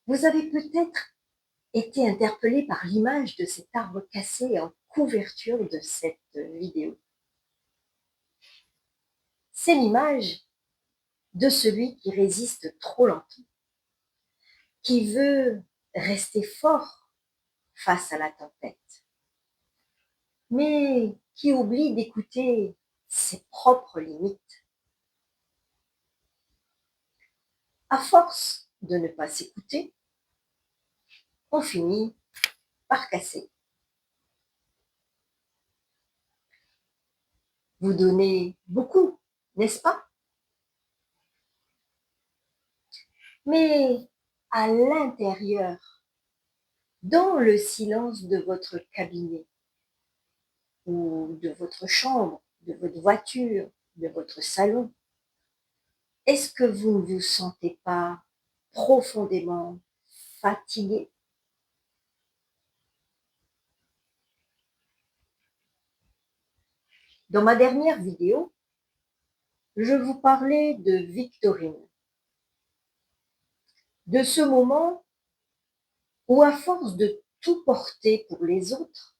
Vous avez peut-être été interpellé par l'image de cet arbre cassé en couverture de cette vidéo. C'est l'image de celui qui résiste trop longtemps, qui veut rester fort face à la tempête, mais qui oublie d'écouter ses propres limites. À force de ne pas s'écouter, on finit par casser. Vous donnez beaucoup, n'est-ce pas? Mais à l'intérieur, dans le silence de votre cabinet ou de votre chambre, de votre voiture, de votre salon, est-ce que vous ne vous sentez pas profondément fatigué? Dans ma dernière vidéo, je vous parlais de Victorine, de ce moment où, à force de tout porter pour les autres,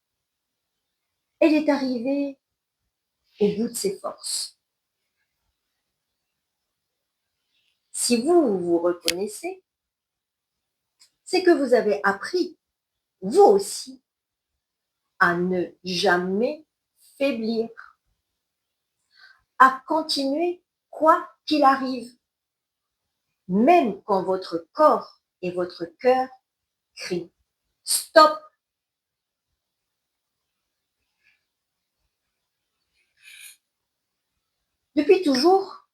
elle est arrivée au bout de ses forces. Si vous vous reconnaissez, c'est que vous avez appris, vous aussi, à ne jamais faiblir, à continuer quoi qu'il arrive, même quand votre corps et votre cœur crient « Stop !» Depuis toujours,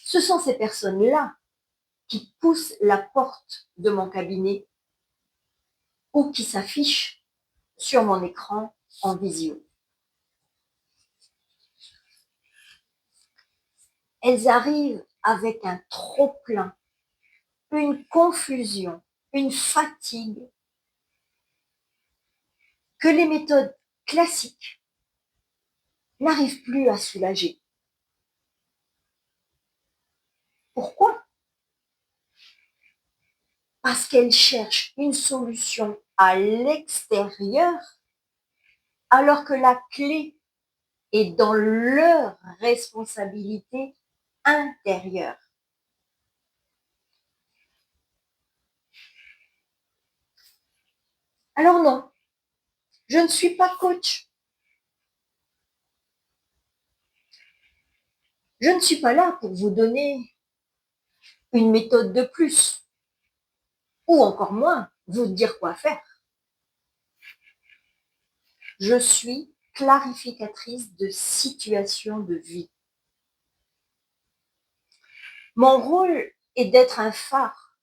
ce sont ces personnes-là qui poussent la porte de mon cabinet ou qui s'affichent sur mon écran en visio. Elles arrivent avec un trop-plein, une confusion, une fatigue que les méthodes classiques n'arrivent plus à soulager. Pourquoi? Parce qu'elles cherchent une solution à l'extérieur, alors que la clé est dans leur responsabilité intérieure. Alors non, je ne suis pas coach. Je ne suis pas là pour vous donner une méthode de plus, ou encore moins, vous dire quoi faire. Je suis clarificatrice de situation de vie. Mon rôle est d'être un phare.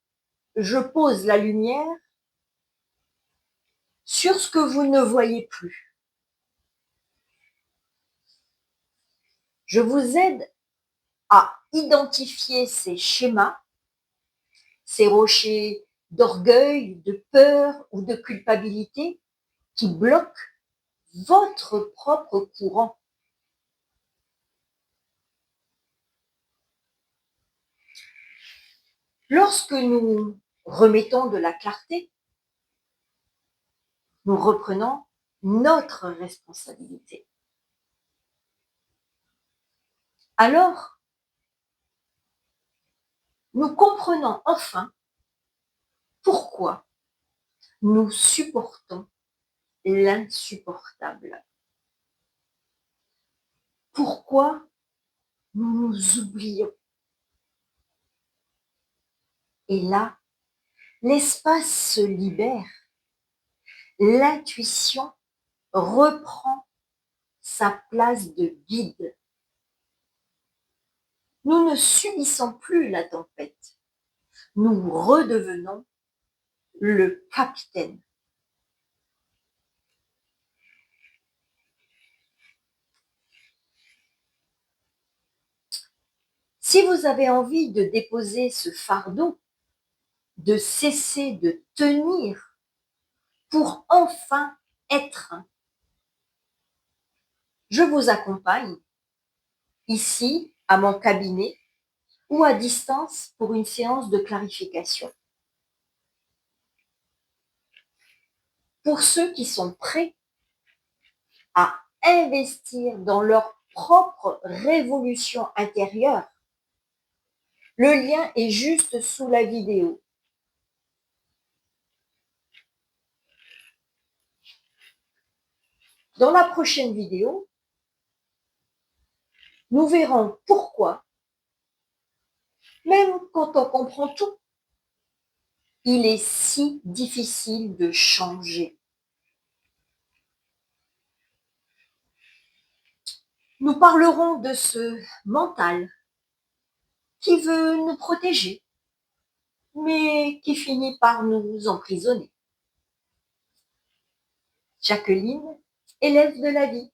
Je pose la lumière sur ce que vous ne voyez plus. Je vous aide à identifier ces schémas, ces rochers d'orgueil, de peur ou de culpabilité qui bloquent votre propre courant. Lorsque nous remettons de la clarté, nous reprenons notre responsabilité. Alors, nous comprenons enfin pourquoi nous supportons l'insupportable. Pourquoi nous nous oublions. Et là, l'espace se libère. L'intuition reprend sa place de guide. Nous ne subissons plus la tempête. Nous redevenons le capitaine. Si vous avez envie de déposer ce fardeau, de cesser de tenir pour enfin être, je vous accompagne ici à mon cabinet ou à distance pour une séance de clarification. pour ceux qui sont prêts à investir dans leur propre révolution intérieure. Le lien est juste sous la vidéo. Dans la prochaine vidéo, nous verrons pourquoi, même quand on comprend tout, il est si difficile de changer. Nous parlerons de ce mental qui veut nous protéger, mais qui finit par nous emprisonner. Jacqueline, élève de la vie.